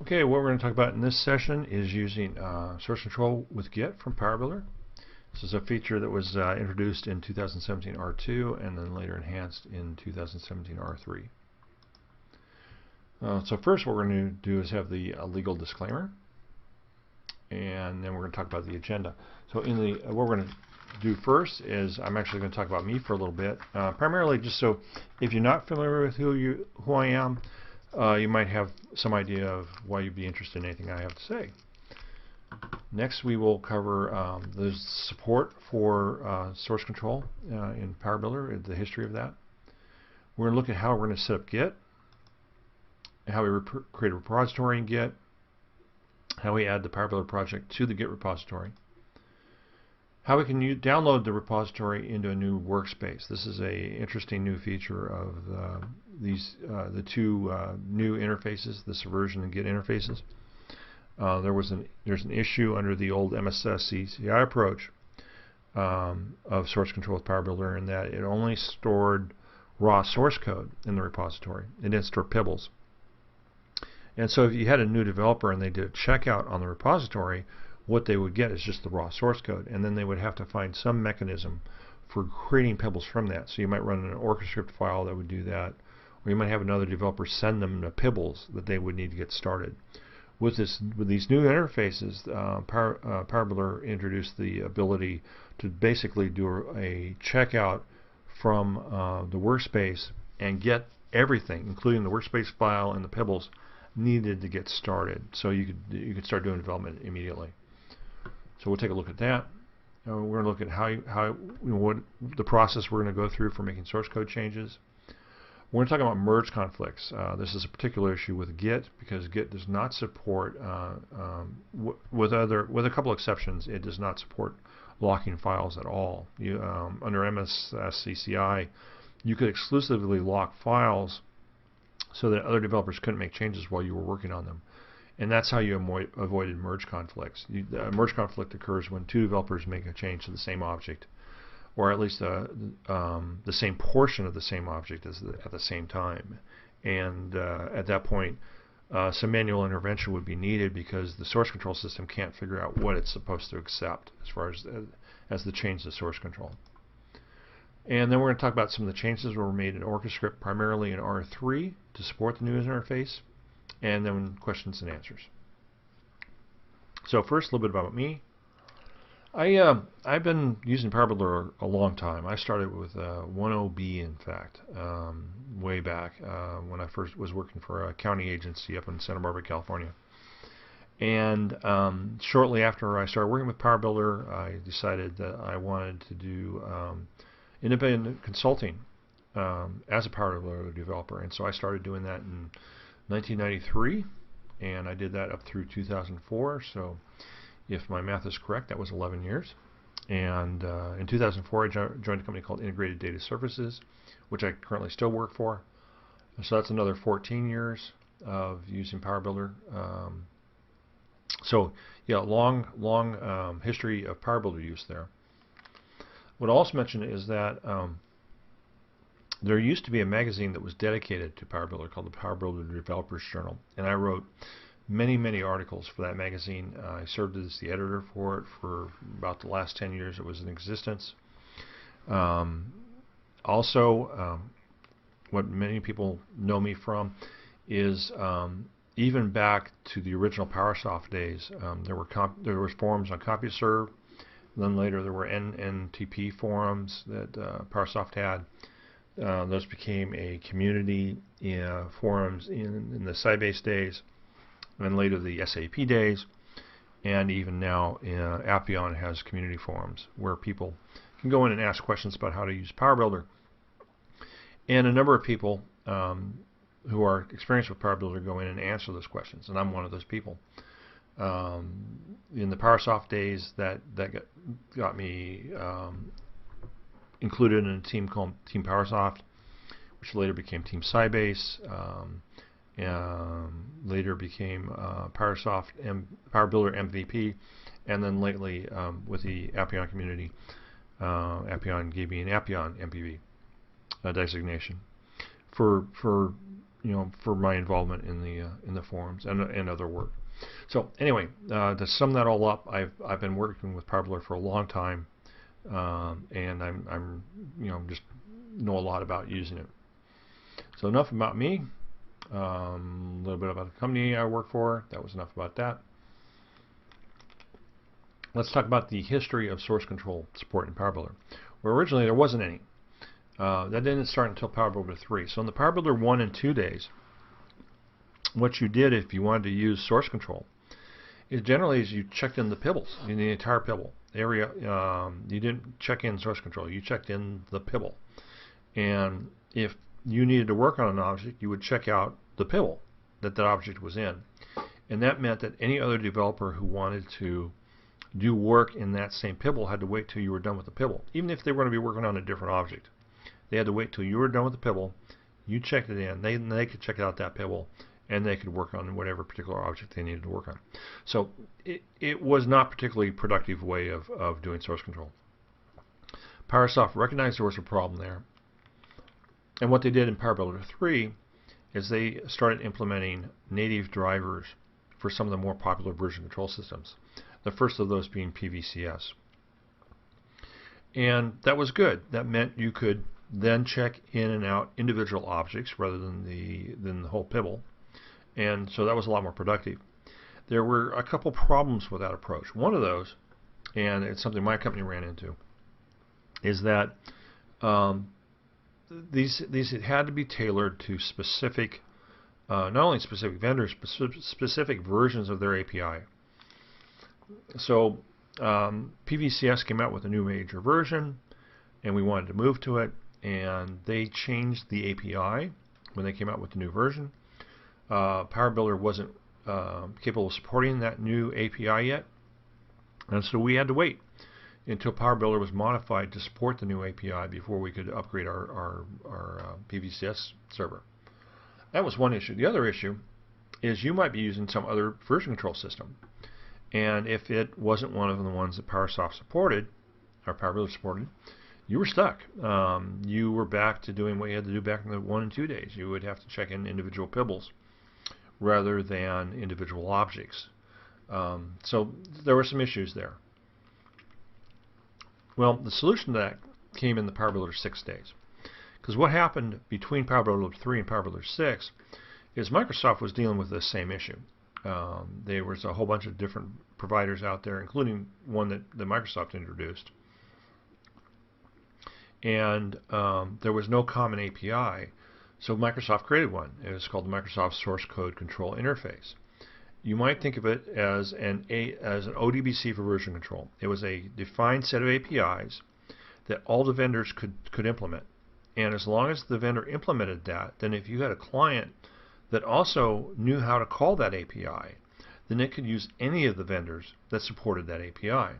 Okay, what we're going to talk about in this session is using source control with Git from PowerBuilder. This is a feature that was introduced in 2017 R2 and then later enhanced in 2017 R3. So first what we're going to do is have the legal disclaimer, and then we're going to talk about the agenda. So in the what we're going to do first is I'm actually going to talk about me for a little bit, primarily just so if you're not familiar with who I am, you might have some idea of why you'd be interested in anything I have to say. Next, we will cover the support for source control in PowerBuilder, the history of that. We're going to look at how we're going to set up Git, how we create a repository in Git, how we add the PowerBuilder project to the Git repository, how we can download the repository into a new workspace. This is an interesting new feature of the two new interfaces, the Subversion and Git interfaces. There's an issue under the old MSSCI approach of source control with PowerBuilder in that it only stored raw source code in the repository. It didn't store pibbles. And so if you had a new developer and they did a checkout on the repository, what they would get is just the raw source code, and then they would have to find some mechanism for creating pebbles from that. So you might run an Orchescript file that would do that, or you might have another developer send them the pebbles that they would need to get started. With these new interfaces, PowerBuilder introduced the ability to basically do a checkout from the workspace and get everything, including the workspace file and the pebbles, needed to get started. So you could start doing development immediately. So we'll take a look at that. We're going to look at what the process we're going to go through for making source code changes. We're going to talk about merge conflicts. This is a particular issue with Git because Git does not support, with a couple exceptions, it does not support locking files at all. Under MSSCI, you could exclusively lock files so that other developers couldn't make changes while you were working on them. And that's how you avoided merge conflicts. A merge conflict occurs when two developers make a change to the same object, or at least the same portion of the same object at the same time. And at that point, some manual intervention would be needed because the source control system can't figure out what it's supposed to accept as far as the change to source control. And then we're going to talk about some of the changes that were made in Orchescript, primarily in R3, to support the new interface, and then questions and answers. So first, a little bit about me. I've been using PowerBuilder a long time. I started with 1.0b, in fact, way back when I first was working for a county agency up in Santa Barbara, California. And shortly after I started working with PowerBuilder, I decided that I wanted to do independent consulting as a PowerBuilder developer, and so I started doing that in 1993, and I did that up through 2004. So if my math is correct, that was 11 years. And in 2004, I joined a company called Integrated Data Services, which I currently still work for. And so that's another 14 years of using PowerBuilder. So yeah, long history of PowerBuilder use there. What I'll also mention is that there used to be a magazine that was dedicated to PowerBuilder called the PowerBuilder Developers Journal, and I wrote many articles for that magazine. I served as the editor for it for about the last 10 years it was in existence. Also, what many people know me from is even back to the original PowerSoft days, there were forums on CompuServe. Then later there were NNTP forums that PowerSoft had. Those became a community forums in the Sybase days, and later the SAP days, and even now Appion has community forums where people can go in and ask questions about how to use PowerBuilder. And a number of people who are experienced with PowerBuilder go in and answer those questions, and I'm one of those people. In the PowerSoft days, that got me included in a team called Team PowerSoft, which later became Team Sybase, later became PowerBuilder MVP, and then lately with the Appion community, Appion gave me an Appion MPV designation. For for my involvement in the forums and other work. So anyway, to sum that all up, I've been working with PowerBuilder for a long time, and I'm just know a lot about using it. So enough about me. A little bit about the company I work for. That was enough about that. Let's talk about the history of source control support in PowerBuilder. Where originally there wasn't any. That didn't start until PowerBuilder 3. So in the PowerBuilder 1 and 2 days, what you did if you wanted to use source control is generally you checked in the pibbles, in the entire pibble area. You didn't check in source control. You checked in the pibble. And if you needed to work on an object, you would check out the pibble that object was in. And that meant that any other developer who wanted to do work in that same pibble had to wait till you were done with the pibble. Even if they were going to be working on a different object, they had to wait till you were done with the pibble, you checked it in, they could check out that pibble, and they could work on whatever particular object they needed to work on. So it was not a particularly productive way of doing source control. PowerSoft recognized there was a problem there, and what they did in PowerBuilder 3 is they started implementing native drivers for some of the more popular version control systems. The first of those being PVCS. And that was good. That meant you could then check in and out individual objects rather than the whole pibble. And so that was a lot more productive. There were a couple problems with that approach. One of those, and it's something my company ran into, is that these had to be tailored to specific, not only specific vendors, but specific versions of their API. So PVCS came out with a new major version, and we wanted to move to it, and they changed the API when they came out with the new version. PowerBuilder wasn't capable of supporting that new API yet, and so we had to wait until PowerBuilder was modified to support the new API before we could upgrade our PVCS server. That was one issue. The other issue is you might be using some other version control system, and if it wasn't one of the ones that PowerSoft supported, or PowerBuilder supported, you were stuck. You were back to doing what you had to do back in the 1 and 2 days. You would have to check in individual pibbles rather than individual objects. So there were some issues there. Well, the solution to that came in the PowerBuilder 6 days. Because what happened between PowerBuilder 3 and PowerBuilder 6 is Microsoft was dealing with the same issue. There was a whole bunch of different providers out there, including one that Microsoft introduced. And there was no common API, so Microsoft created one. It was called the Microsoft Source Code Control Interface. You might think of it as an ODBC for version control. It was a defined set of APIs that all the vendors could implement. And as long as the vendor implemented that, then if you had a client that also knew how to call that API, then it could use any of the vendors that supported that API.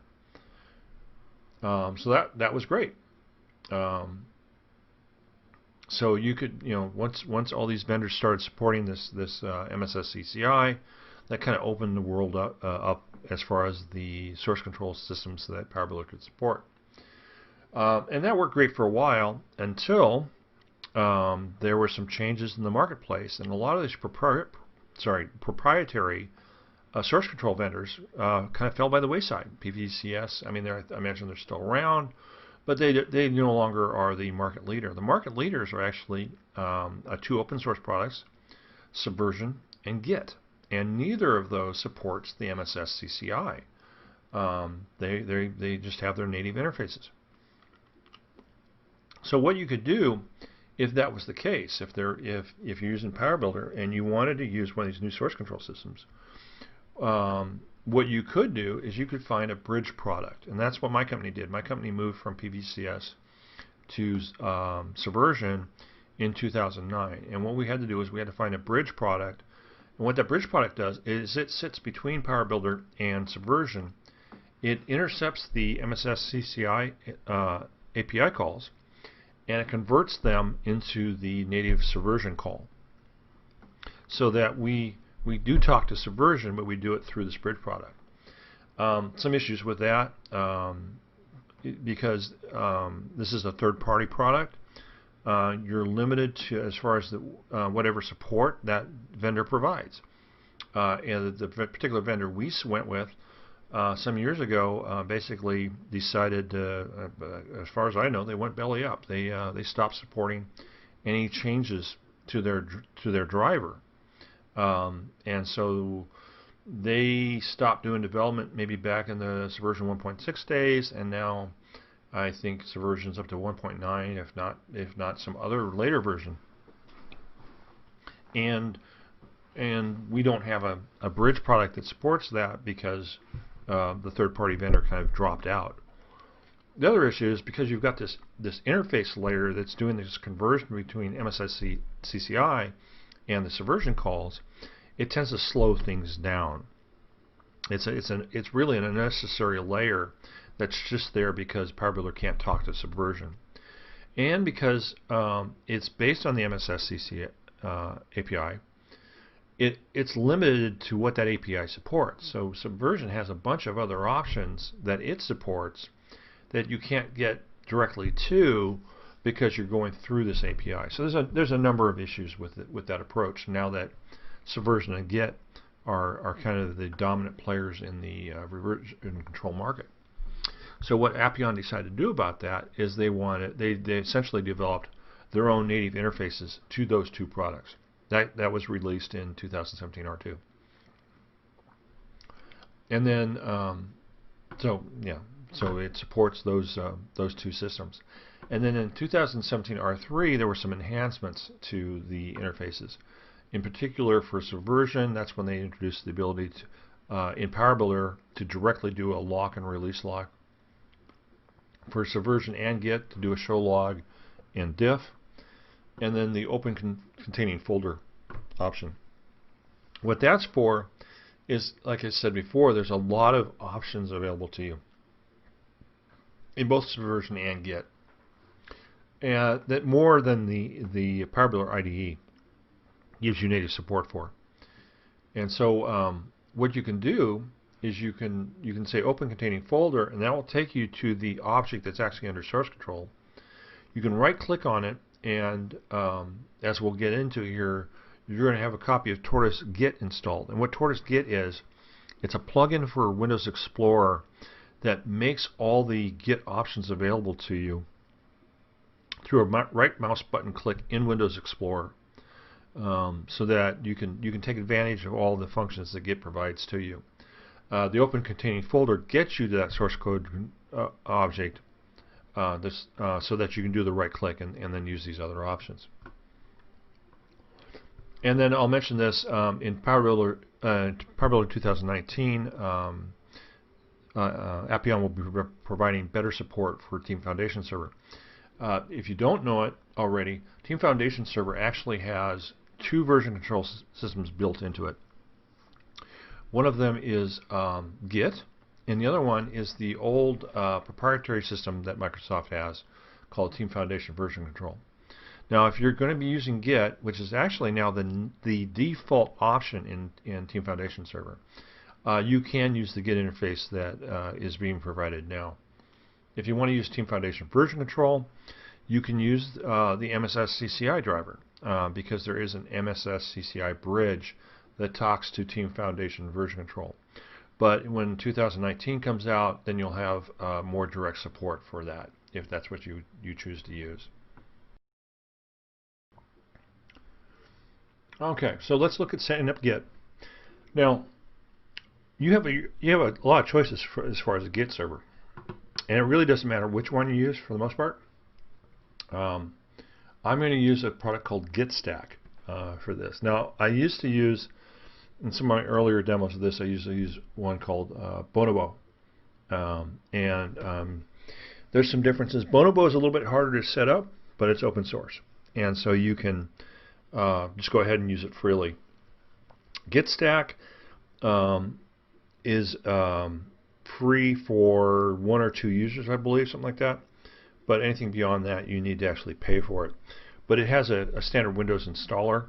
So that was great. So you could, once all these vendors started supporting this MSSCI, that kind of opened the world up as far as the source control systems that PowerBuilder could support. And that worked great for a while until there were some changes in the marketplace, and a lot of these proprietary source control vendors kind of fell by the wayside. PVCS, I imagine they're still around, but they no longer are the market leader. The market leaders are actually two open source products, Subversion and Git, and neither of those supports the MSSCI. They just have their native interfaces. So what you could do, if that was the case, if you're using PowerBuilder and you wanted to use one of these new source control systems, what you could do is you could find a bridge product, and that's what my company did. My company moved from PVCS to Subversion in 2009, and what we had to do is we had to find a bridge product. And what that bridge product does is it sits between PowerBuilder and Subversion. It intercepts the MSSCI API calls, and it converts them into the native Subversion call, so that we do talk to Subversion, but we do it through this bridge product. Some issues with that because this is a third-party product. you're limited to as far as the, whatever support that vendor provides. And the particular vendor we went with some years ago basically decided, as far as I know, they went belly up. They stopped supporting any changes to their driver, and so they stopped doing development maybe back in the Subversion 1.6 days, and now I think Subversion's up to 1.9, if not some other later version. And we don't have a bridge product that supports that because the third-party vendor kind of dropped out. The other issue is because you've got this interface layer that's doing this conversion between MSSCI and the Subversion calls, it tends to slow things down. It's really an unnecessary layer that's just there because PowerBuilder can't talk to Subversion, and because it's based on the MSSCI API. It's limited to what that API supports. So Subversion has a bunch of other options that it supports that you can't get directly to because you're going through this API. So there's a number of issues with that approach now that Subversion and Git are kind of the dominant players in the reversion control market. So what Appion decided to do about that is they essentially developed their own native interfaces to those two products. That was released in 2017 R2. And then so it supports those two systems. And then in 2017 R3 there were some enhancements to the interfaces. In particular for Subversion, that's when they introduced the ability to in PowerBuilder to directly do a lock and release lock. For Subversion and Git to do a show log in Diff, and then the open containing folder option. What that's for is, like I said before, there's a lot of options available to you in both Subversion and Git, and that more than the PowerBuilder IDE gives you native support for. And so what you can do is you can say open containing folder, and that will take you to the object that's actually under source control. You can right click on it, and as we'll get into here, you're going to have a copy of Tortoise Git installed. And what Tortoise Git is, it's a plugin for Windows Explorer that makes all the Git options available to you through a right mouse button click in Windows Explorer, so that you can take advantage of all the functions that Git provides to you. The open containing folder gets you to that source code object so that you can do the right click and then use these other options. And then I'll mention this in PowerBuilder 2019, Appion will be providing better support for Team Foundation Server. If you don't know it already, Team Foundation Server actually has two version control systems built into it. One of them is Git, and the other one is the old proprietary system that Microsoft has called Team Foundation Version Control. Now, if you're going to be using Git, which is actually now the default option in Team Foundation Server, you can use the Git interface that is being provided now. If you want to use Team Foundation Version Control, you can use the MSSCI driver because there is an MSSCI bridge that talks to Team Foundation Version Control. But when 2019 comes out, then you'll have more direct support for that, if that's what you choose to use. Okay, so let's look at setting up Git. Now, you have a lot of choices as far as a Git server, and it really doesn't matter which one you use for the most part. I'm going to use a product called Git Stack for this. Now, I used to use, in some of my earlier demos of this, I usually use one called Bonobo. There's some differences. Bonobo is a little bit harder to set up, but it's open source, and so you can just go ahead and use it freely. Git Stack is free for 1 or 2 users, I believe, something like that. But anything beyond that, you need to actually pay for it. But it has a standard Windows installer.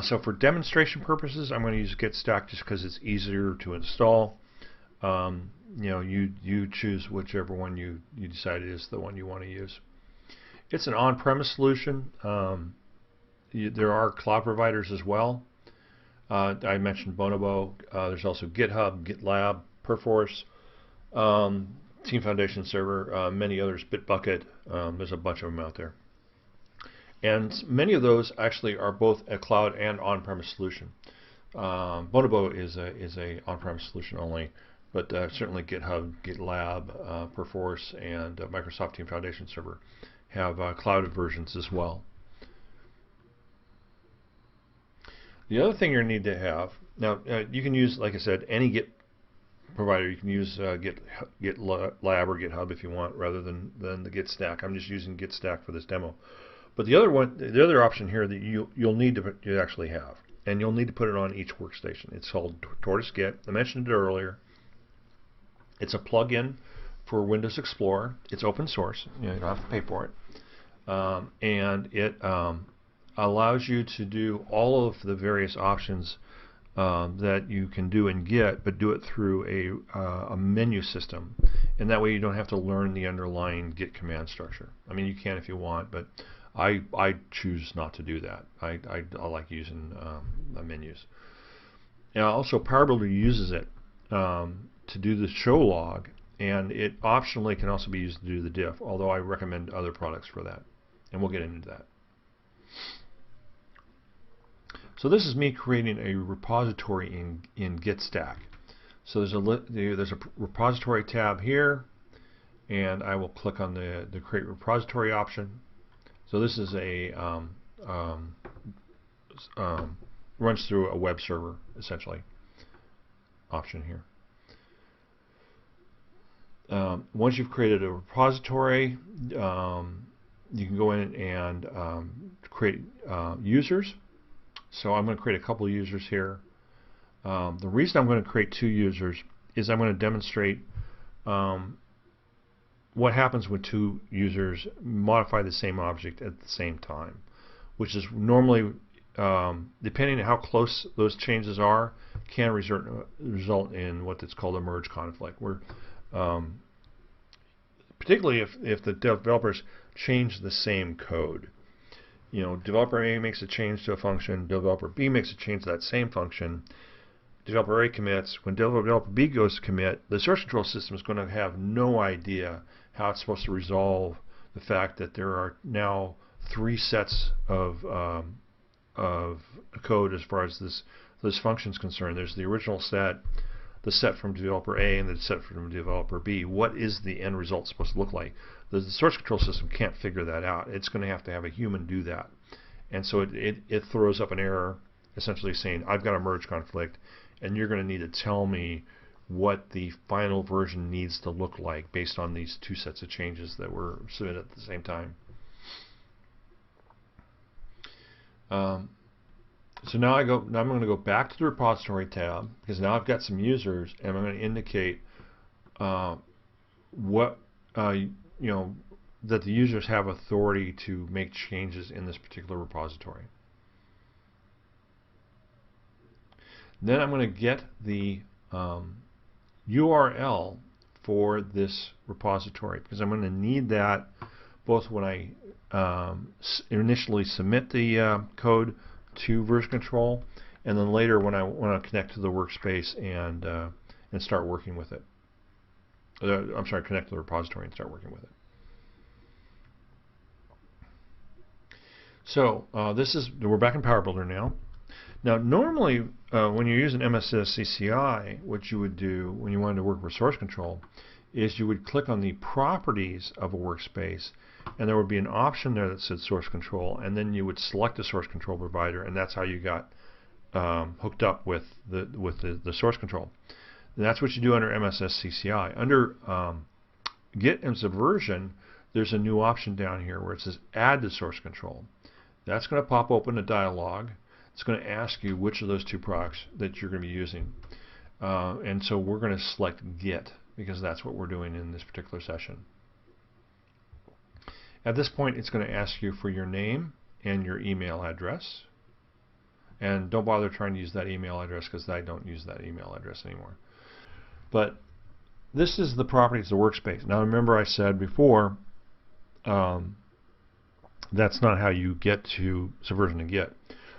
So for demonstration purposes, I'm going to use Git Stack just because it's easier to install. You choose whichever one you decide is the one you want to use. It's an on-premise solution. There are cloud providers as well. I mentioned Bonobo. There's also GitHub, GitLab, Perforce, Team Foundation Server, many others, Bitbucket. There's a bunch of them out there. And many of those actually are both a cloud and on-premise solution. Bonobo is a on-premise solution only, but certainly GitHub, GitLab, Perforce, and Microsoft Team Foundation Server have cloud versions as well. The other thing you need to have, now you can use, like I said, any Git provider. You can use GitLab or GitHub if you want, rather than the Git Stack. I'm just using Git Stack for this demo. But the other option here that you'll need to actually have, and you'll need to put it on each workstation. It's called Tortoise Git. I mentioned it earlier. It's a plugin for Windows Explorer. It's open source. You don't have to pay for it, and it allows you to do all of the various options that you can do in Git, but do it through a menu system, and that way you don't have to learn the underlying Git command structure. I mean, you can if you want, but I choose not to do that. I like using menus. Now, also PowerBuilder uses it to do the show log, and it optionally can also be used to do the diff, although I recommend other products for that, and we'll get into that. So this is me creating a repository in Git Stack. So there's a repository tab here, and I will click on the create repository option. So this is a runs through a web server essentially option here. Once you've created a repository, you can go in and create users. So I'm going to create a couple of users here. The reason I'm going to create 2 users is I'm going to demonstrate what happens when 2 users modify the same object at the same time, which is normally, depending on how close those changes are, can result in what is called a merge conflict, where particularly if the developers change the same code. You know, developer A makes a change to a function, developer B makes a change to that same function, developer A commits. When developer B goes to commit, the source control system is going to have no idea how it's supposed to resolve the fact that there are now 3 sets of code as far as this function is concerned. There's the original set, the set from developer A, and the set from developer B. What is the end result supposed to look like? The source control system can't figure that out. It's going to have a human do that. And so it throws up an error essentially saying, I've got a merge conflict, and you're going to need to tell me what the final version needs to look like based on these 2 sets of changes that were submitted at the same time. So now I'm going to go back to the repository tab, because now I've got some users, and I'm going to indicate what that the users have authority to make changes in this particular repository. Then I'm going to get the URL for this repository, because I'm going to need that both when I initially submit the code to version control, and then later when I want to connect to the workspace and start working with it. I'm sorry, connect to the repository and start working with it. So we're back in PowerBuilder now. Now normally when you're using MSSCI, what you would do when you wanted to work with source control is you would click on the properties of a workspace, and there would be an option there that said source control, and then you would select a source control provider, and that's how you got hooked up with the source control. And that's what you do under MSSCI. Under Git and Subversion, there's a new option down here where it says add to source control. That's going to pop open a dialog. It's going to ask you which of those 2 products that you're going to be using. And so we're going to select Git, because that's what we're doing in this particular session. At this point, it's going to ask you for your name and your email address. And don't bother trying to use that email address, because I don't use that email address anymore. But this is the properties of the workspace. Now remember I said before, That's not how you get to Subversion and Git.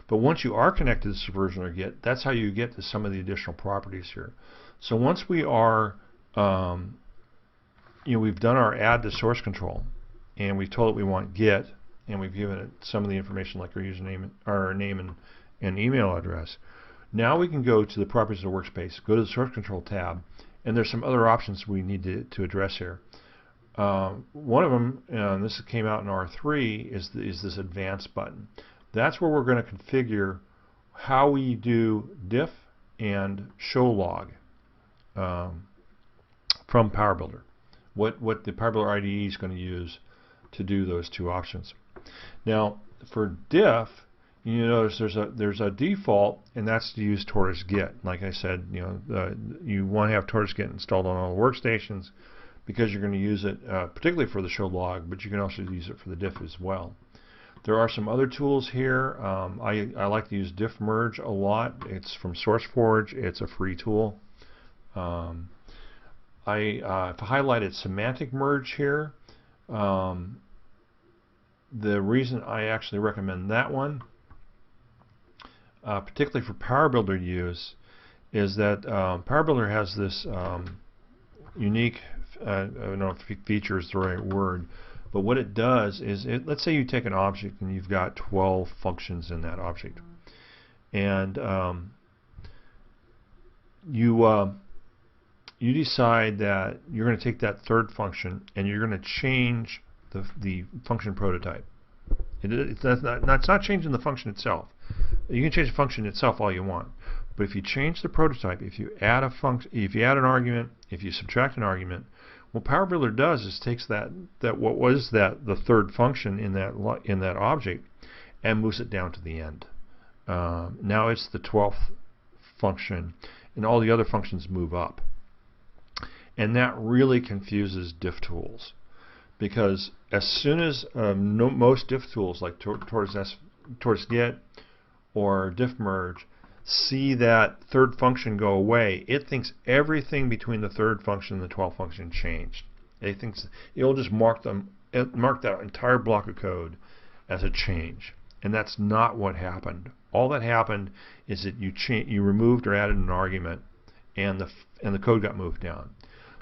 But once you are connected to Subversion or Git, that's how you get to some of the additional properties here. So once we are, we've done our add to source control, and we've told it we want Git, and we've given it some of the information like our username, our name and email address. Now we can go to the properties of the workspace, go to the source control tab, and there's some other options we need to address here. One of them, and this came out in R3, is this advanced button. That's where we're going to configure how we do Diff and Show Log from PowerBuilder. What the PowerBuilder IDE is going to use to do those two options. Now, for Diff, you notice there's a default, and that's to use Tortoise Git. Like I said, you want to have Tortoise Git installed on all the workstations because you're going to use it particularly for the show log, but you can also use it for the diff as well. There are some other tools here. I like to use Diff Merge a lot. It's from SourceForge. It's a free tool. I've highlighted Semantic Merge here. The reason I actually recommend that one, particularly for PowerBuilder use, is that PowerBuilder has this unique, I don't know if feature is the right word, but what it does is, let's say you take an object and you've got 12 functions in that object, and you decide that you're going to take that third function and you're going to change the function prototype. It's not changing the function itself. You can change the function itself all you want, but if you change the prototype, if you add a function, if you add an argument, if you subtract an argument, what PowerBuilder does is takes the third function in that object and moves it down to the end. Now it's the 12th function, and all the other functions move up, and that really confuses diff tools, because as soon as most diff tools like Tortoise Git or Diff Merge see that third function go away, it thinks everything between the third function and the 12th function changed. It thinks it'll just mark that entire block of code as a change, and that's not what happened. All that happened is that you removed or added an argument, and the code got moved down.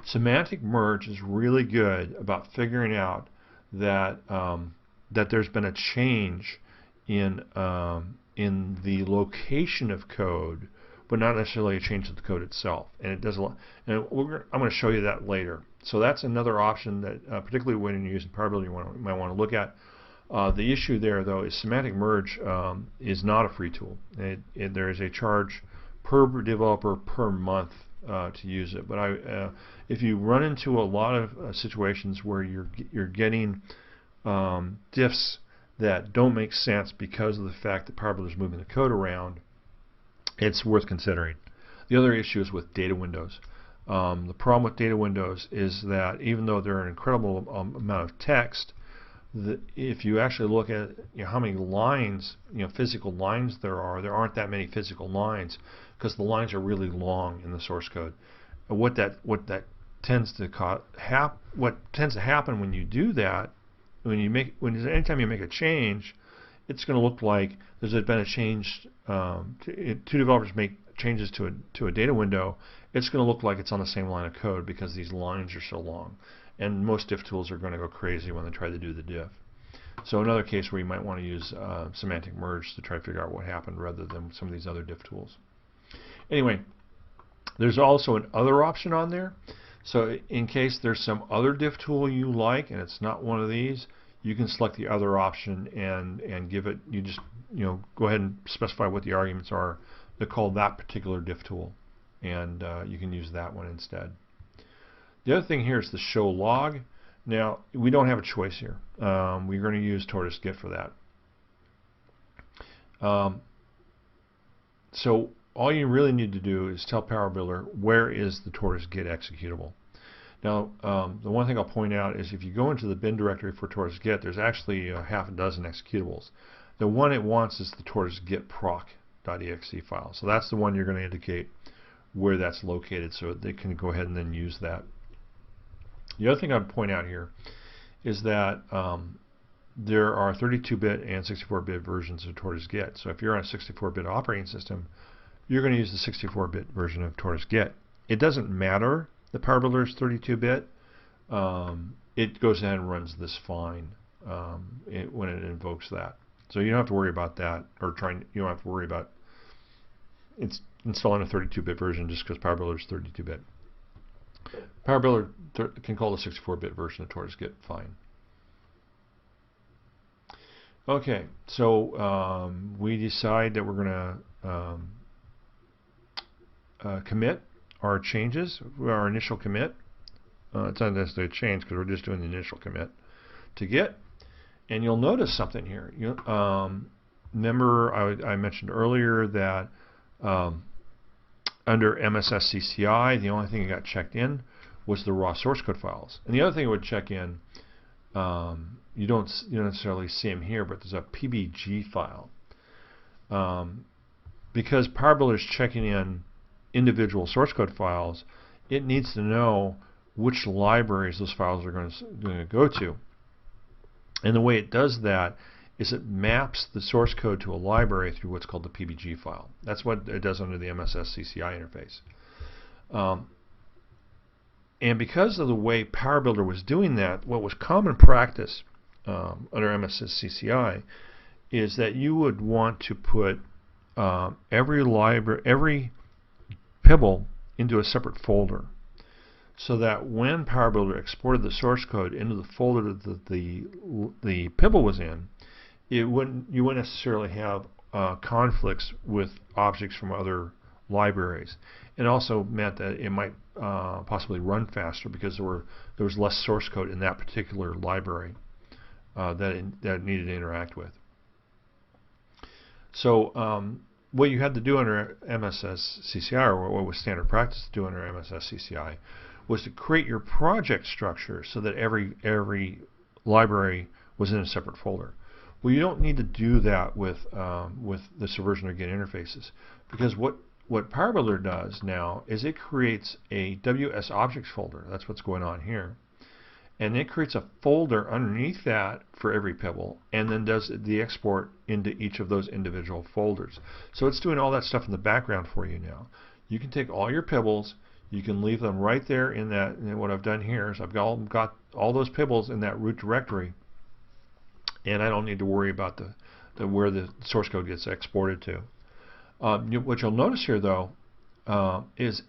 Semantic Merge is really good about figuring out that that there's been a change in the location of code, but not necessarily a change to the code itself. And it does a lot. And I'm going to show you that later. So that's another option that, particularly when you're using PowerBuilder, you might want to look at. The issue there, though, is Semantic Merge is not a free tool. There is a charge per developer per month to use it. But if you run into a lot of situations where you're getting diffs that don't make sense because of the fact that PowerBuilder is moving the code around, it's worth considering. The other issue is with data windows. The problem with data windows is that even though they're an incredible amount of text, if you actually look at how many lines, physical lines there aren't that many physical lines, because the lines are really long in the source code. What tends to happen when you do that, anytime you make a change, it's going to look like there's been a change. Two developers make changes to a data window. It's going to look like it's on the same line of code because these lines are so long. And most diff tools are going to go crazy when they try to do the diff. So another case where you might want to use Semantic Merge to try to figure out what happened rather than some of these other diff tools. Anyway, there's also an other option on there. So in case there's some other diff tool you like and it's not one of these, you can select the other option and give it, go ahead and specify what the arguments are that call that particular diff tool, and you can use that one instead. The other thing here is the show log. Now, we don't have a choice here. We're going to use Tortoise Git for that. So all you really need to do is tell PowerBuilder where is the Tortoise Git executable. Now, the one thing I'll point out is if you go into the bin directory for Tortoise Git, there's actually half a dozen executables. The one it wants is the Tortoise Git proc.exe file. So that's the one you're going to indicate where that's located so they can go ahead and then use that. The other thing I'd point out here is that there are 32-bit and 64-bit versions of Tortoise Git. So if you're on a 64-bit operating system, you're going to use the 64-bit version of Tortoise Git. It doesn't matter that PowerBuilder is 32-bit. It goes ahead and runs this fine when it invokes that. So you don't have to worry about that, or you don't have to worry about installing a 32-bit version just because PowerBuilder is 32-bit. PowerBuilder can call the 64-bit version of Tortoise Git fine. Okay, so we decide that we're going to commit our changes, our initial commit. It's not necessarily a change because we're just doing the initial commit to Git. And you'll notice something here. Remember I mentioned earlier that under MSSCI, the only thing that got checked in was the raw source code files. And the other thing it would check in, you don't necessarily see them here, but there's a PBG file. Because PowerBuilder is checking in individual source code files, it needs to know which libraries those files are going to go to. And the way it does that is it maps the source code to a library through what's called the PBG file. That's what it does under the MSSCI interface. And because of the way PowerBuilder was doing that, what was common practice under MSSCI is that you would want to put every Pibble into a separate folder, so that when PowerBuilder exported the source code into the folder that the Pibble was in, you wouldn't necessarily have conflicts with objects from other libraries. It also meant that it might possibly run faster because there was less source code in that particular library that it needed to interact with. So what you had to do under MSSCI, or what was standard practice to do under MSSCI, was to create your project structure so that every library was in a separate folder. Well, you don't need to do that with the Subversion or Git interfaces, because what PowerBuilder does now is it creates a WS objects folder. That's what's going on here. And it creates a folder underneath that for every Pibble, and then does the export into each of those individual folders. So it's doing all that stuff in the background for you now. You can take all your Pibbles, you can leave them right there in that. And what I've done here is I've got all those Pibbles in that root directory, and I don't need to worry about where the source code gets exported to. What you'll notice here, though, is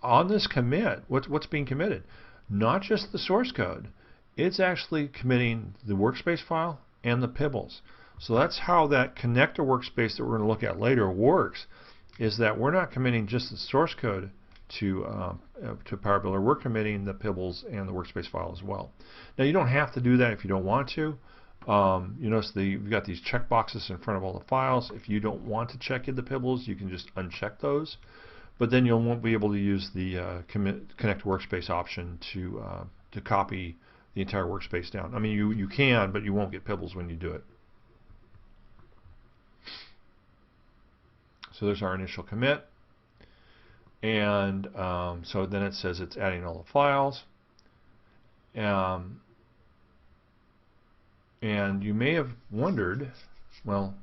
on this commit, what's being committed? Not just the source code. It's actually committing the workspace file and the Pibbles. So that's how that connector workspace that we're going to look at later works, is that we're not committing just the source code to PowerBuilder. We're committing the Pibbles and the workspace file as well. Now, you don't have to do that if you don't want to. You notice we've got these checkboxes in front of all the files. If you don't want to check in the Pibbles, you can just uncheck those. But then you won't be able to use the connect workspace option to copy the entire workspace down. I mean, you can, but you won't get Pibbles when you do it. So there's our initial commit. And so then it says it's adding all the files. And you may have wondered, well,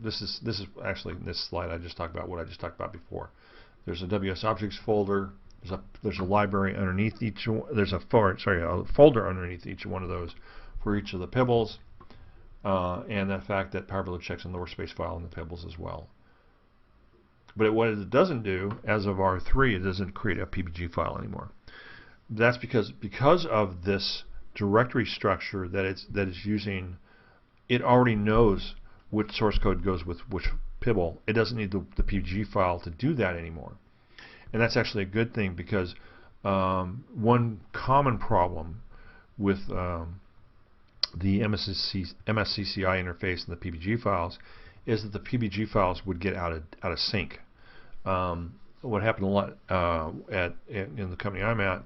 this is actually in this slide I just talked about what I just talked about before. There's a WS objects folder. There's a library underneath each. There's a folder underneath each one of those for each of the Pibbles, and the fact that PowerBuilder checks in the workspace file and the Pibbles as well. But what it doesn't do, as of R3, it doesn't create a PBG file anymore. That's because of this directory structure that it's using. It already knows which source code goes with which Pibble. It doesn't need the PBG file to do that anymore. And that's actually a good thing, because one common problem with the MSSCI interface and the PBG files is that the PBG files would get out of sync. What happened a lot in the company I'm at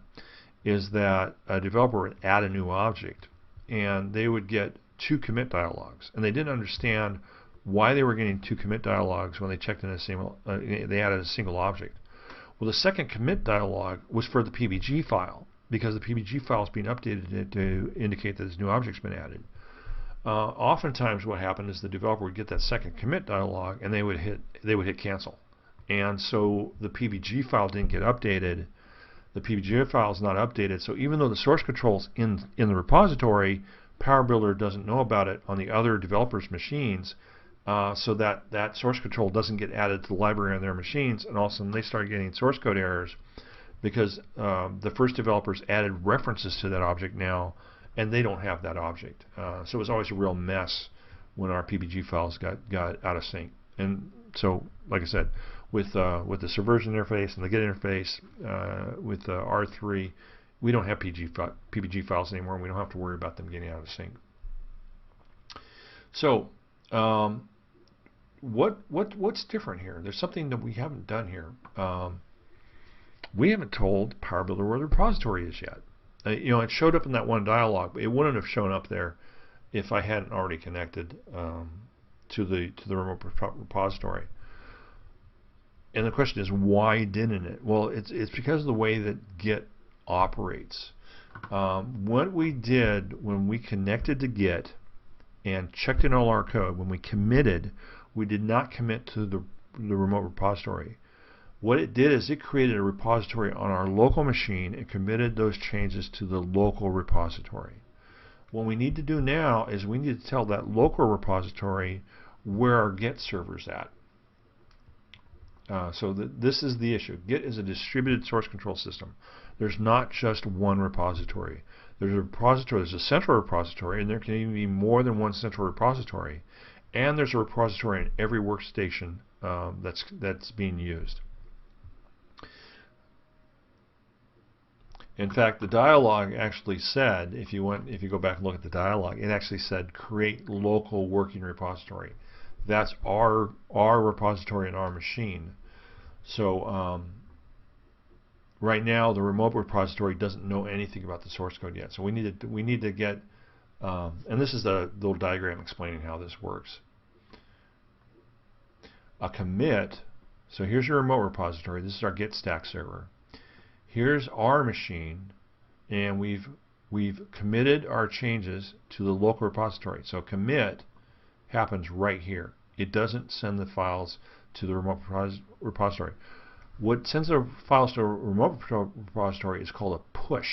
is that a developer would add a new object, and they would get 2 commit dialogues, and they didn't understand why they were getting 2 commit dialogues when they checked in they added a single object. Well, the second commit dialog was for the PBG file, because the PBG file is being updated to indicate that this new object's been added. oftentimes what happened is the developer would get that second commit dialog and they would hit cancel, and so the PBG file didn't get updated. The PBG file is not updated, so even though the source control's in the repository, PowerBuilder doesn't know about it on the other developers' machines, so that source control doesn't get added to the library on their machines, and all of a sudden they start getting source code errors because the first developers added references to that object now, and they don't have that object. So it was always a real mess when our PBG files got out of sync. And so, like I said, with the Subversion interface and the Git interface, with R3, we don't have PBG files anymore, and we don't have to worry about them getting out of sync. So, what's different here? There's something that we haven't done here. We haven't told PowerBuilder where the repository is yet. It showed up in that one dialog, but it wouldn't have shown up there if I hadn't already connected to the remote repository. And the question is, why didn't it? Well, it's because of the way that Git operates. What we did when we connected to Git and checked in all our code, when we committed, we did not commit to the remote repository. What it did is it created a repository on our local machine and committed those changes to the local repository. What we need to do now is we need to tell that local repository where our Git server's at. This is the issue. Git is a distributed source control system. There's not just one repository. There's a repository, there's a central repository, and there can even be more than one central repository. And there's a repository in every workstation that's being used. In fact, the dialog actually said, if you go back and look at the dialog, it actually said create local working repository. That's our repository in our machine. So right now the remote repository doesn't know anything about the source code yet. So we need to get and this is the little diagram explaining how this works. A commit. So here's your remote repository. This is our Git Stack server. Here's our machine, and we've committed our changes to the local repository. So commit happens right here. It doesn't send the files to the remote repository. What sends the files to a remote repository is called a push.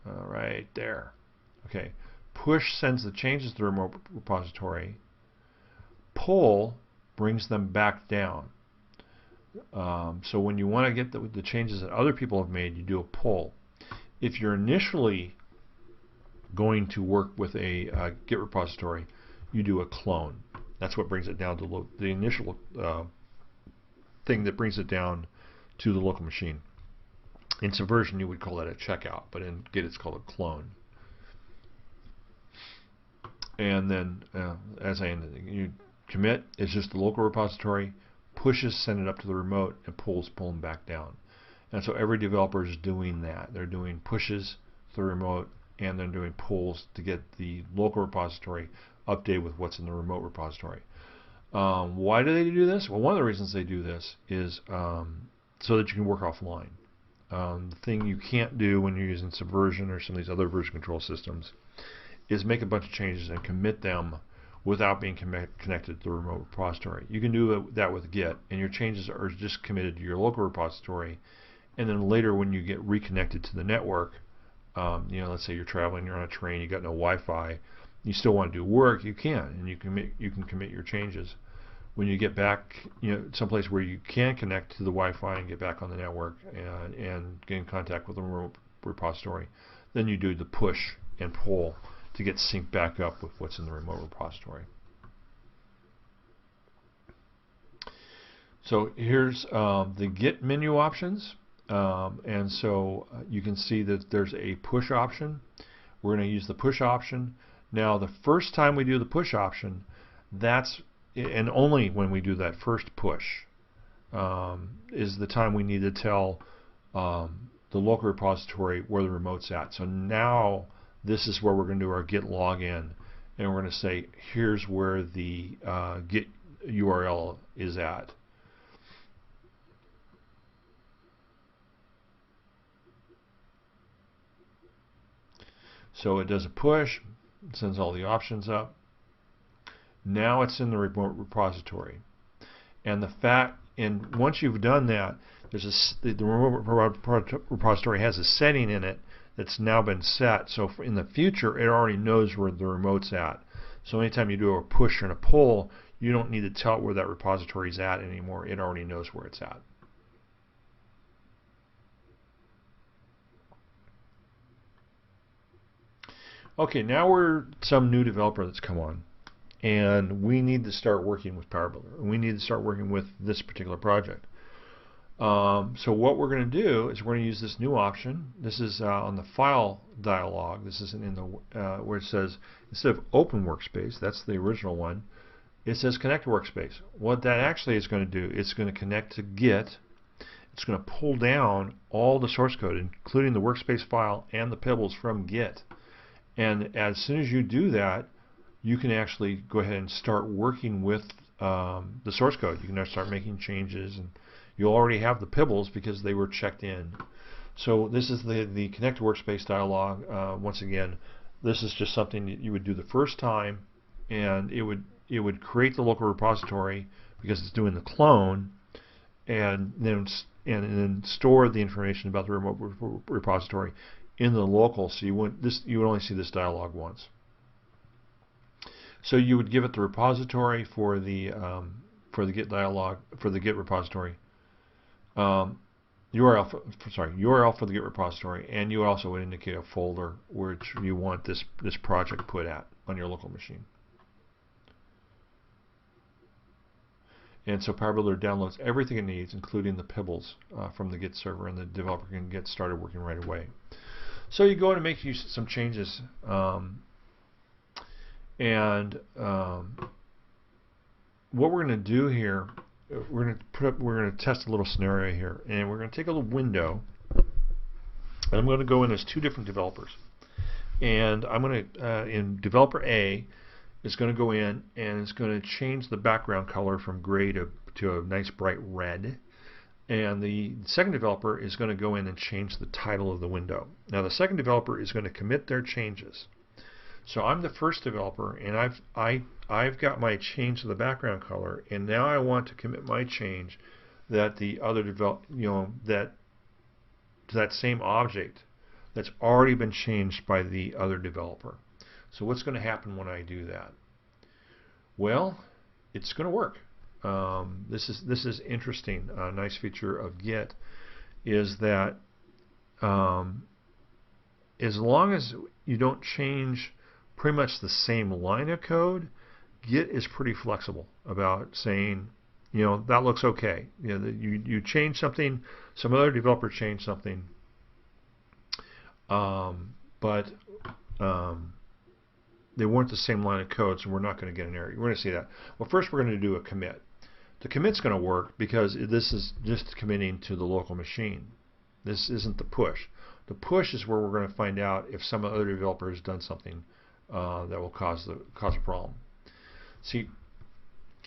Right there. Okay. Push sends the changes to the remote repository. Pull brings them back down. So when you want to get the changes that other people have made, you do a pull. If you're initially going to work with a Git repository, you do a clone. That's what brings it down to the initial thing that brings it down to the local machine. In Subversion, you would call that a checkout, but in Git, it's called a clone. And then, as I ended, you commit is just the local repository. Pushes send it up to the remote, and pulls pull them back down. And so every developer is doing that. They're doing pushes to the remote, and they're doing pulls to get the local repository updated with what's in the remote repository. Why do they do this? Well, one of the reasons they do this is so that you can work offline. The thing you can't do when you're using Subversion or some of these other version control systems is make a bunch of changes and commit them without being connected to the remote repository. You can do that with Git, and your changes are just committed to your local repository, and then later when you get reconnected to the network, let's say you're traveling, you're on a train, you got no Wi-Fi, you still want to do work, you can, and you can commit your changes. When you get back, someplace where you can connect to the Wi-Fi and get back on the network and get in contact with the remote repository, then you do the push and pull to get synced back up with what's in the remote repository. So here's the Git menu options, and so you can see that there's a push option. We're going to use the push option. Now the first time we do the push option, and only when we do that first push, is the time we need to tell the local repository where the remote's at. So now this is where we're going to do our Git login, and we're going to say here's where the Git URL is at. So it does a push, sends all the options up, Now it's in the remote repository. And once you've done that, the remote repository has a setting in it that's now been set. So in the future, it already knows where the remote's at. So anytime you do a push and a pull, you don't need to tell it where that repository is at anymore. It already knows where it's at. Okay, now we're some new developer that's come on, and we need to start working with PowerBuilder. We need to start working with this particular project. So what we're going to do is we're going to use this new option. This is on the file dialog. This isn't in the where it says, instead of open workspace, that's the original one, it says connect to workspace. What that actually is going to do, it's going to connect to Git. It's going to pull down all the source code, including the workspace file and the pibbles from Git. And as soon as you do that, you can actually go ahead and start working with the source code. You can now start making changes, and you'll already have the pibbles because they were checked in. So this is the Connect to Workspace dialog. Once again, this is just something that you would do the first time, and it would create the local repository because it's doing the clone, and then store the information about the remote repository in the local. So you would only see this dialog once. So you would give it the repository for the Git dialog, for the Git repository, URL for the Git repository, and you also would indicate a folder which you want this project put at on your local machine. And so PowerBuilder downloads everything it needs, including the pibbles from the Git server, and the developer can get started working right away. So you go in and make some changes, what we're going to do here, we're going to test a little scenario here, and we're going to take a little window, and I'm going to go in as two different developers, and I'm going to in developer A is going to go in and it's going to change the background color from gray to a nice bright red. And the second developer is going to go in and change the title of the window. Now the second developer is going to commit their changes. So I'm the first developer, and I've got my change to the background color, and now I want to commit my change that the other that same object that's already been changed by the other developer. So what's going to happen when I do that? Well, it's going to work. This is interesting. A nice feature of Git is that as long as you don't change pretty much the same line of code, Git is pretty flexible about saying, that looks okay. You change something, some other developer changed something, but they weren't the same line of code, so we're not going to get an error. We're going to see that. Well, first we're going to do a commit. The commit's going to work because this is just committing to the local machine. This isn't the push. The push is where we're going to find out if some other developer has done something that will cause a problem. See,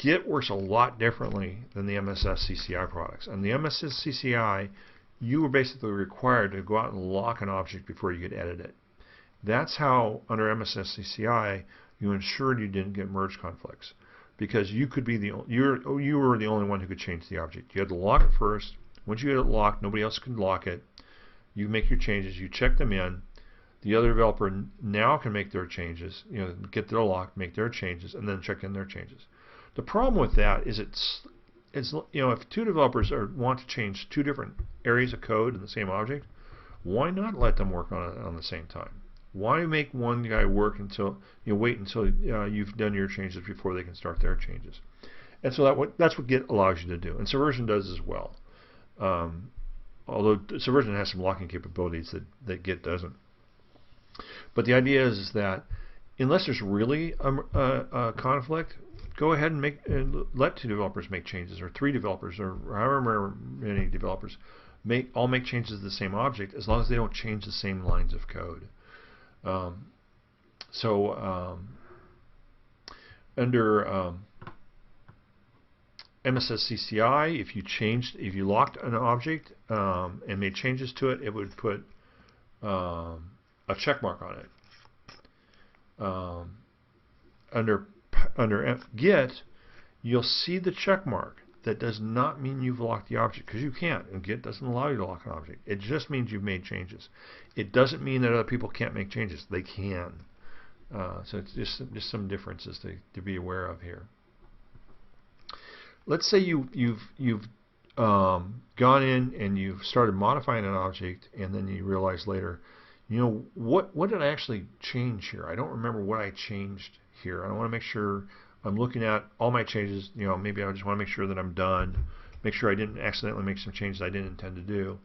Git works a lot differently than the MSSCI products. And the MSSCI, you were basically required to go out and lock an object before you could edit it. That's how, under MSSCI, you ensured you didn't get merge conflicts, because you could be you were the only one who could change the object. You had to lock it first. Once you get it locked, nobody else can lock it. You make your changes. You check them in. The other developer now can make their changes. Get their lock, make their changes, and then check in their changes. The problem with that is it's if two developers want to change two different areas of code in the same object, why not let them work on it on the same time? Why make one guy work until wait until you've done your changes before they can start their changes? And so that's what Git allows you to do, and Subversion does as well. Although Subversion has some locking capabilities that Git doesn't. But the idea is that unless there's really a conflict, go ahead and let two developers make changes, or three developers, or however many developers all make changes to the same object, as long as they don't change the same lines of code. Under MSSCI, if you locked an object and made changes to it, it would put a check mark on it. Under Git, you'll see the check mark. That does not mean you've locked the object, because you can't, and Git doesn't allow you to lock an object. It just means you've made changes. It doesn't mean that other people can't make changes. They can. So it's just some differences to be aware of here. Let's say you've gone in and you've started modifying an object, and then you realize later, what did I actually change here? I don't remember what I changed here. I want to make sure I'm looking at all my changes. Maybe I just want to make sure that I'm done. Make sure I didn't accidentally make some changes I didn't intend to do.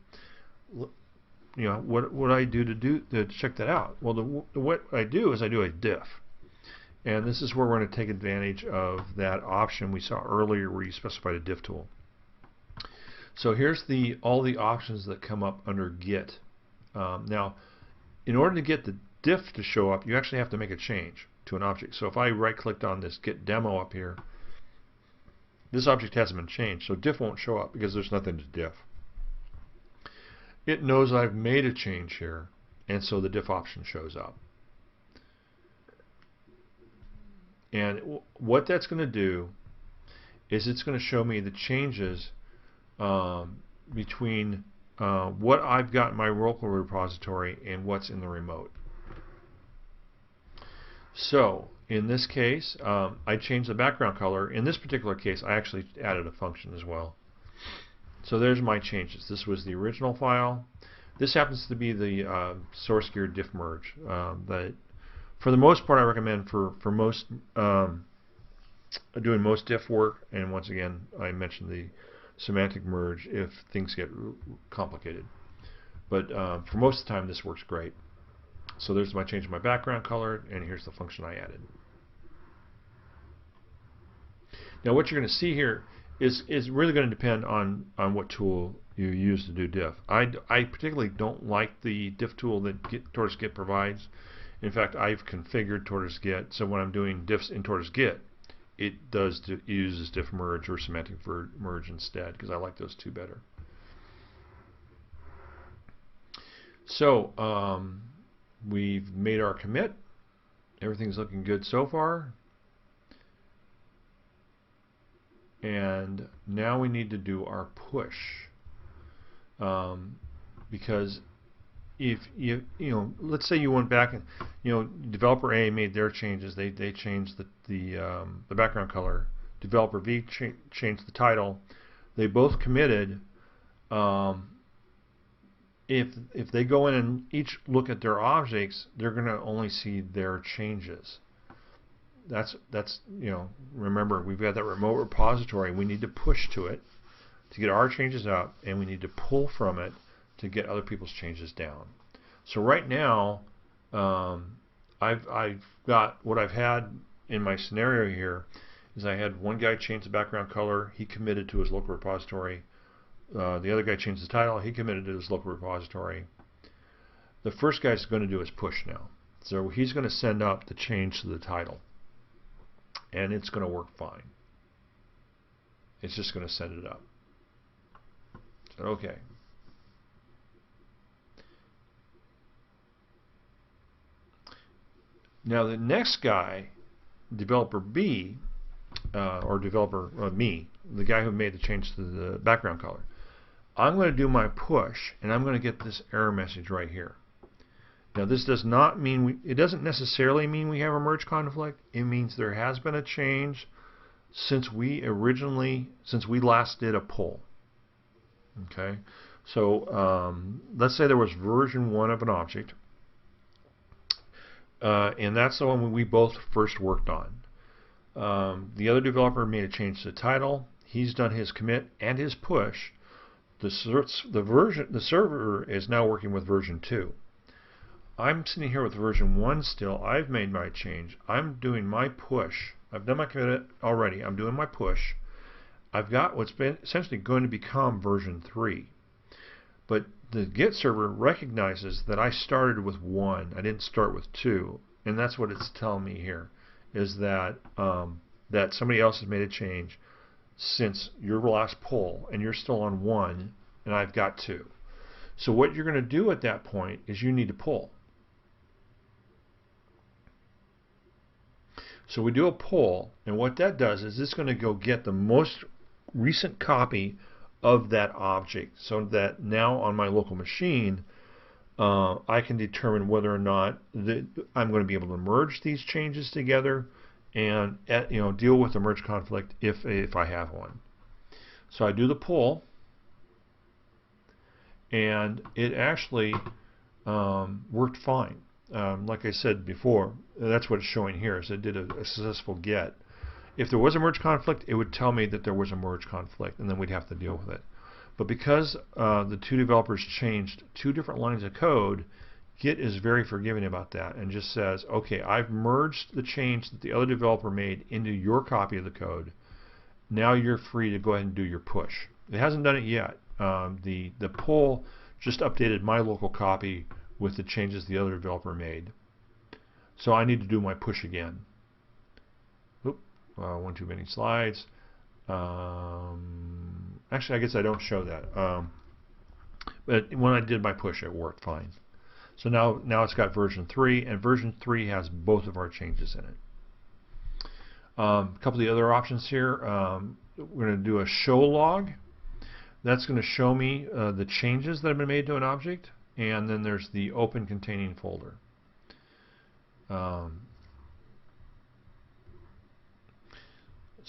What I do to check that out? Well, what I do is I do a diff. And this is where we're going to take advantage of that option we saw earlier where you specified a diff tool. So here's all the options that come up under Git. Now, in order to get the diff to show up, you actually have to make a change to an object. So if I right-clicked on this Git demo up here, this object hasn't been changed, so diff won't show up because there's nothing to diff. It knows I've made a change here, and so the diff option shows up. And what that's going to do is it's going to show me the changes between what I've got in my local repository and what's in the remote. So in this case, I changed the background color. In this particular case, I actually added a function as well. So there's my changes. This was the original file. This happens to be the source gear diff merge. That for the most part, I recommend for most doing most diff work. And once again, I mentioned the semantic merge if things get complicated. But for most of the time, this works great. So there's my change in my background color, and here's the function I added. Now what you're going to see here is really going to depend on what tool you use to do diff. I particularly don't like the diff tool that Tortoise Git provides. In fact, I've configured Tortoise Git, so when I'm doing diffs in Tortoise Git, it uses diff merge or semantic merge instead, because I like those two better. So we've made our commit. Everything's looking good so far. And now we need to do our push. Because if let's say you went back and developer A made their changes. They changed the background color. Developer B changed the title. They both committed. If they go in and each look at their objects, they're going to only see their changes. That's remember, we've got that remote repository. We need to push to it to get our changes out, and we need to pull from it to get other people's changes down. So right now, I've got what I've had in my scenario here is I had one guy change the background color. He committed to his local repository. The other guy changed the title. He committed to his local repository. The first guy's going to do his push now. So he's going to send up the change to the title. And it's going to work fine. It's just going to send it up. So, okay. Now the next guy, developer B, or developer me, the guy who made the change to the background color, I'm going to do my push, and I'm going to get this error message right here. Now this does not mean it doesn't necessarily mean we have a merge conflict. It means there has been a change since we last did a pull. Okay, so let's say there was version 1 of an object, and that's the one we both first worked on. The other developer made a change to the title. He's done his commit and his push. The server is now working with version 2. I'm sitting here with version 1 still. I've made my change. I'm doing my push. I've done my commit already. I'm doing my push. I've got what's been essentially going to become version 3. But the Git server recognizes that I started with 1. I didn't start with 2. And that's what it's telling me here, is that that somebody else has made a change since your last pull, and you're still on 1, and I've got 2. So what you're going to do at that point is you need to pull. So we do a pull, and what that does is it's going to go get the most recent copy of that object, so that now on my local machine I can determine whether or not I'm going to be able to merge these changes together and deal with the merge conflict if I have one. So I do the pull, and it actually worked fine. Like I said before, that's what it's showing here, is it did a successful get. If there was a merge conflict, it would tell me that there was a merge conflict, and then we'd have to deal with it. But because the two developers changed two different lines of code, Git is very forgiving about that and just says, okay, I've merged the change that the other developer made into your copy of the code. Now you're free to go ahead and do your push. It hasn't done it yet. The pull just updated my local copy with the changes the other developer made. So I need to do my push again. Oop, one too many slides. Actually, I guess I don't show that. But when I did my push, it worked fine. So now it's got version 3, and version 3 has both of our changes in it. A couple of the other options here. We're going to do a show log. That's going to show me the changes that have been made to an object, and then there's the open containing folder. The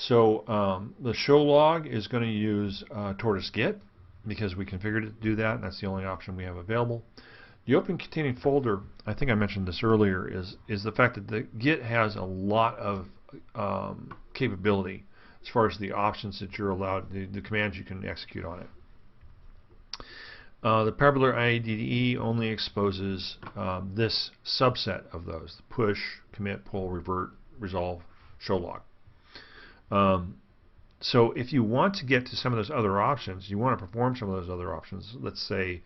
show log is going to use Tortoise Git because we configured it to do that, and that's the only option we have available. The open containing folder, I think I mentioned this earlier, is the fact that the Git has a lot of capability as far as the options that you're allowed, the commands you can execute on it. The PowerBuilder IDE only exposes this subset of those: the push, commit, pull, revert, resolve, show log. So if you want to get to some of those other options, you want to perform some of those other options. Let's say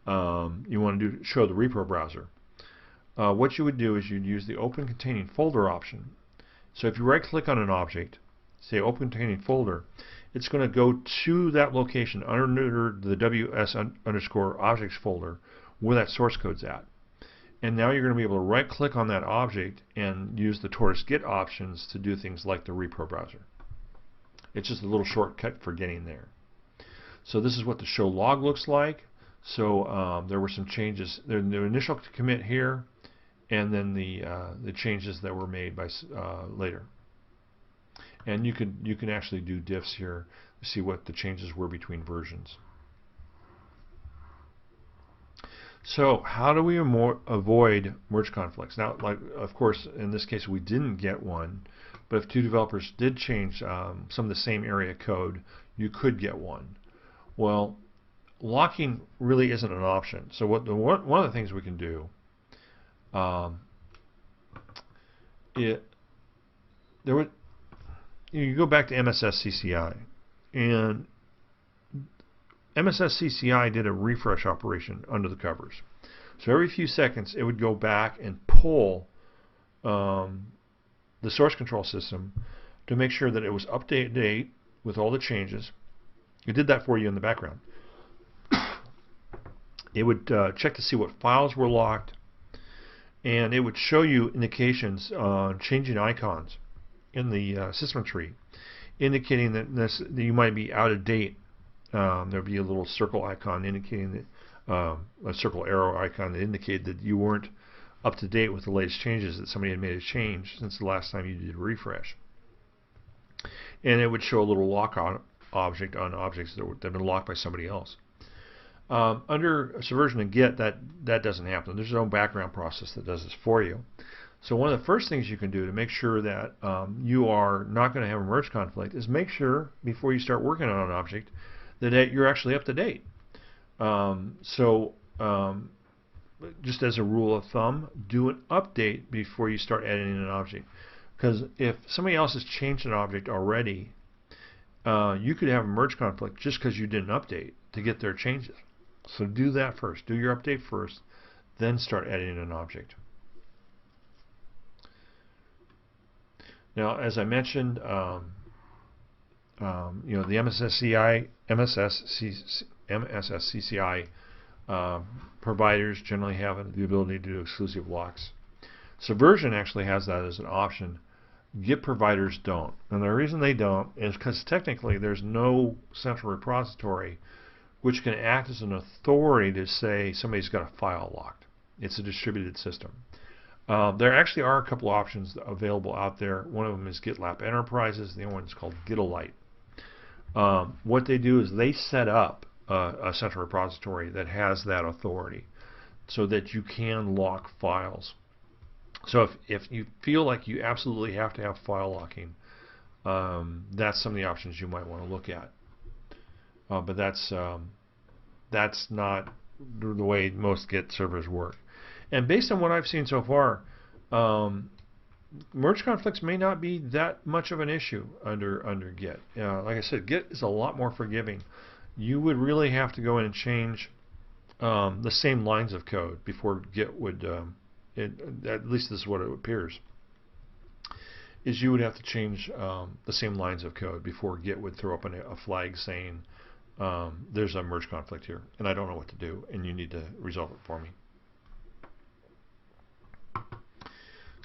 you want to show the repo browser. What you would do is you'd use the open containing folder option. So if you right click on an object, say open containing folder, it's going to go to that location under the ws_objects folder where that source code's at. And now you're going to be able to right click on that object and use the Tortoise Git options to do things like the repo browser. It's just a little shortcut for getting there. So this is what the show log looks like. So there were some changes. The initial commit here, and then the changes that were made by later. And you can actually do diffs here to see what the changes were between versions. So how do we avoid merge conflicts? Now, of course, in this case we didn't get one, but if two developers did change some of the same area code, you could get one. Well, locking really isn't an option. So one of the things we can do, you go back to MSSCI, and MSSCI did a refresh operation under the covers. So every few seconds it would go back and pull the source control system to make sure that it was up to date with all the changes. It did that for you in the background. It would check to see what files were locked, and it would show you indications on changing icons in the system tree, indicating that you might be out of date. There would be a little circle icon indicating that a circle arrow icon that indicated that you weren't up to date with the latest changes, that somebody had made a change since the last time you did a refresh. And it would show a little lock object on objects that have been locked by somebody else. Under Subversion and Git, that doesn't happen. There's no background process that does this for you. So one of the first things you can do to make sure that you are not going to have a merge conflict is make sure before you start working on an object that you're actually up to date. Just as a rule of thumb, do an update before you start editing an object. Because if somebody else has changed an object already, you could have a merge conflict just because you didn't update to get their changes. So do that first. Do your update first, then start editing an object. Now, as I mentioned, the MSSCI providers generally have the ability to do exclusive locks. Subversion actually has that as an option, Git providers don't. And the reason they don't is because technically there's no central repository which can act as an authority to say somebody's got a file locked. It's a distributed system. There actually are a couple of options available out there. One of them is GitLab Enterprises. The other one is called Gitolite. What they do is they set up a central repository that has that authority so that you can lock files. So if you feel like you absolutely have to have file locking, that's some of the options you might want to look at. But that's not the way most Git servers work. And based on what I've seen so far, merge conflicts may not be that much of an issue under Git. Like I said, Git is a lot more forgiving. You would really have to go in and change the same lines of code before Git would, at least this is what it appears, is you would have to change the same lines of code before Git would throw up a flag saying there's a merge conflict here and I don't know what to do and you need to resolve it for me.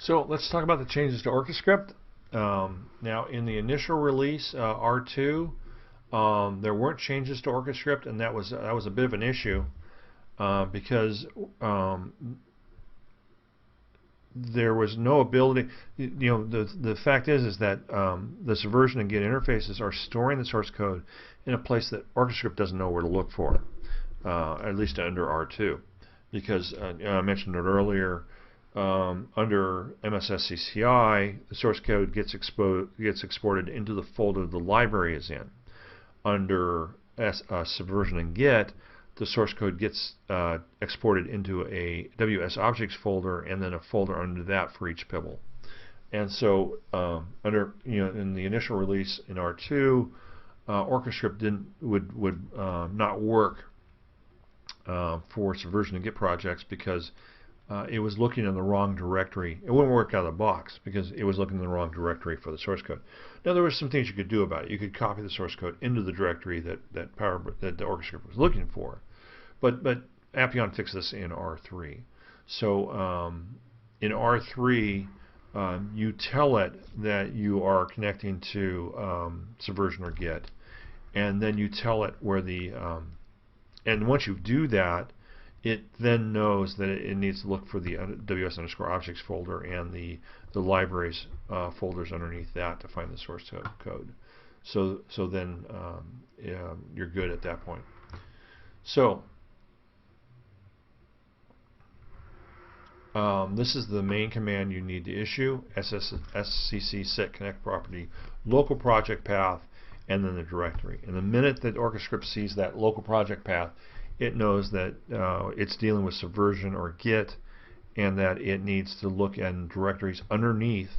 So let's talk about the changes to Orchescript. Now in the initial release, R2, there weren't changes to Orchescript, and that was a bit of an issue because there was no ability. The fact is that the Subversion and Git interfaces are storing the source code in a place that Orchescript doesn't know where to look for, at least under R2, because I mentioned it earlier. Under MSSCI, the source code gets exported into the folder the library is in. Under Subversion and Git, the source code gets exported into a WS objects folder and then a folder under that for each pibble. And so in the initial release in R2, Orchescript would not work for Subversion and Git projects because it was looking in the wrong directory. It wouldn't work out of the box because it was looking in the wrong directory for the source code. Now there were some things you could do about it. You could copy the source code into the directory that the Orchescript was looking for, but Appion fixed this in R3. So in R3, you tell it that you are connecting to Subversion or Git, and then you tell it where the and once you do that, it then knows that it needs to look for the ws_objects folder and the libraries folders underneath that to find the source code. So then you're good at that point. So this is the main command you need to issue: SCC set connect property local project path and then the directory. And the minute that Orchescript sees that local project path, it knows that it's dealing with Subversion or Git, and that it needs to look in directories underneath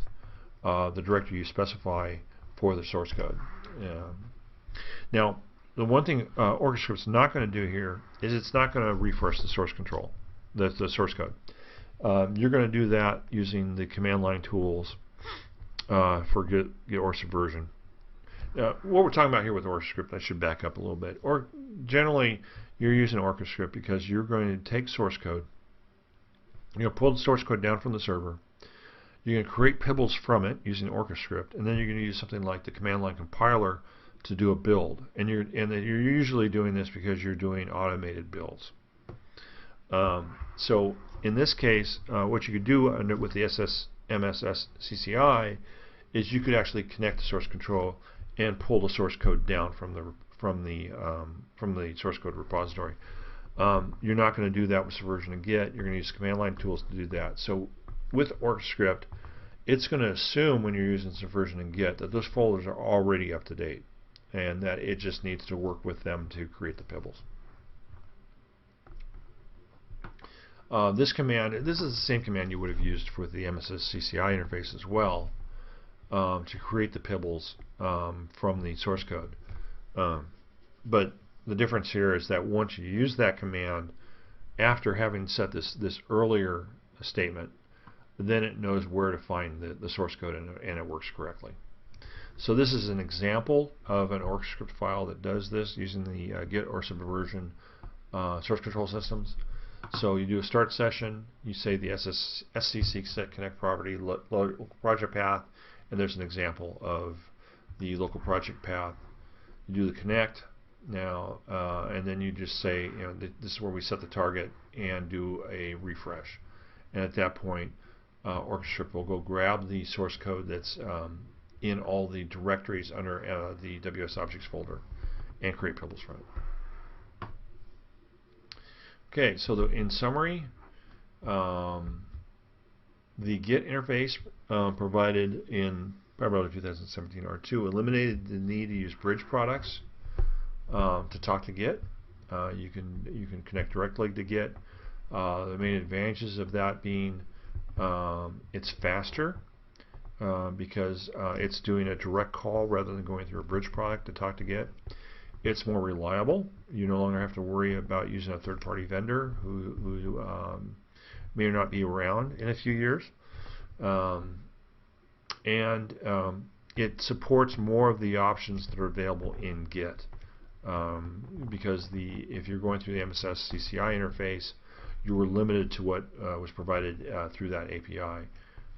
the directory you specify for the source code. Now, the one thing Orchescript's not going to do here is it's not going to refresh the source control, the source code. You're going to do that using the command line tools for Git or Subversion. What we're talking about here with Orchescript, I should back up a little bit. Or generally, you're using Orchescript because you're going to take source code, you're going to pull the source code down from the server, you're going to create pibbles from it using Orchescript, and then you're going to use something like the command line compiler to do a build. And you're usually doing this because you're doing automated builds. So in this case, what you could do with the MSSCI is you could actually connect the source control and pull the source code down from the source code repository. You're not going to do that with Subversion and Git. You're going to use command line tools to do that. So with Orchescript, it's going to assume when you're using Subversion and Git that those folders are already up to date and that it just needs to work with them to create the pibbles. This is the same command you would have used for the MSSCI interface as well, to create the pibbles from the source code. But the difference here is that once you use that command, after having set this earlier statement, then it knows where to find the source code and it works correctly. So this is an example of an Orchescript file that does this using the Git or Subversion source control systems. So you do a start session, you say the SCC set connect property local project path, and there's an example of the local project path. You do the connect now, and then you just say, you know, this is where we set the target, and do a refresh. And at that point, Orchescript will go grab the source code that's in all the directories under the WS Objects folder and create pibbles from it. Okay, so in summary, the Git interface provided in PowerBuilder 2017 R2 eliminated the need to use bridge products to talk to Git. You can connect directly to Git. The main advantages of that being it's faster because it's doing a direct call rather than going through a bridge product to talk to Git. It's more reliable. You no longer have to worry about using a third-party vendor who may or not be around in a few years. And it supports more of the options that are available in Git. Because if you're going through the MSSCI interface, you were limited to what was provided through that API.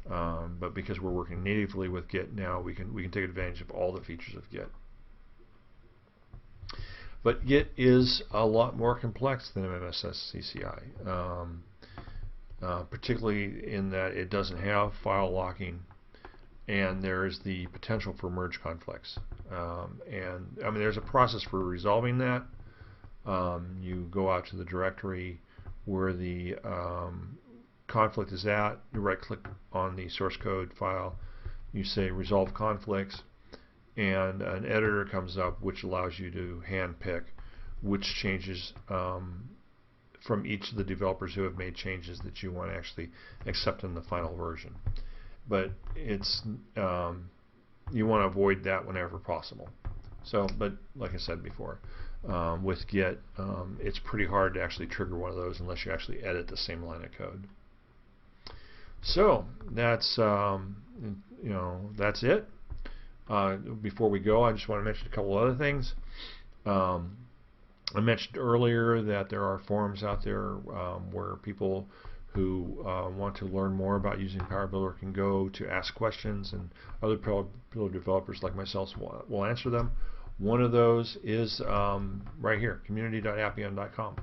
But because we're working natively with Git now, we can take advantage of all the features of Git. But Git is a lot more complex than MSSCI, particularly in that it doesn't have file locking, and there is the potential for merge conflicts. And I mean, there's a process for resolving that. You go out to the directory where the conflict is at, you right-click on the source code file, you say resolve conflicts, and an editor comes up which allows you to hand-pick which changes from each of the developers who have made changes that you want to actually accept in the final version. But it's you want to avoid that whenever possible. So, but like I said before, with Git, it's pretty hard to actually trigger one of those unless you actually edit the same line of code. So that's that's it. Before we go, I just want to mention a couple other things. I mentioned earlier that there are forums out there where people who want to learn more about using PowerBuilder can go to ask questions, and other PowerBuilder developers like myself will answer them. One of those is right here, community.appion.com.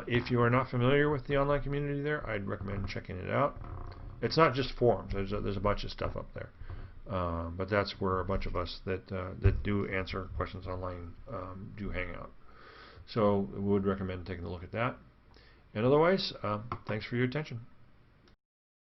If you are not familiar with the online community there, I'd recommend checking it out. It's not just forums. There's a bunch of stuff up there. But that's where a bunch of us that do answer questions online do hang out. So we would recommend taking a look at that. And otherwise, thanks for your attention.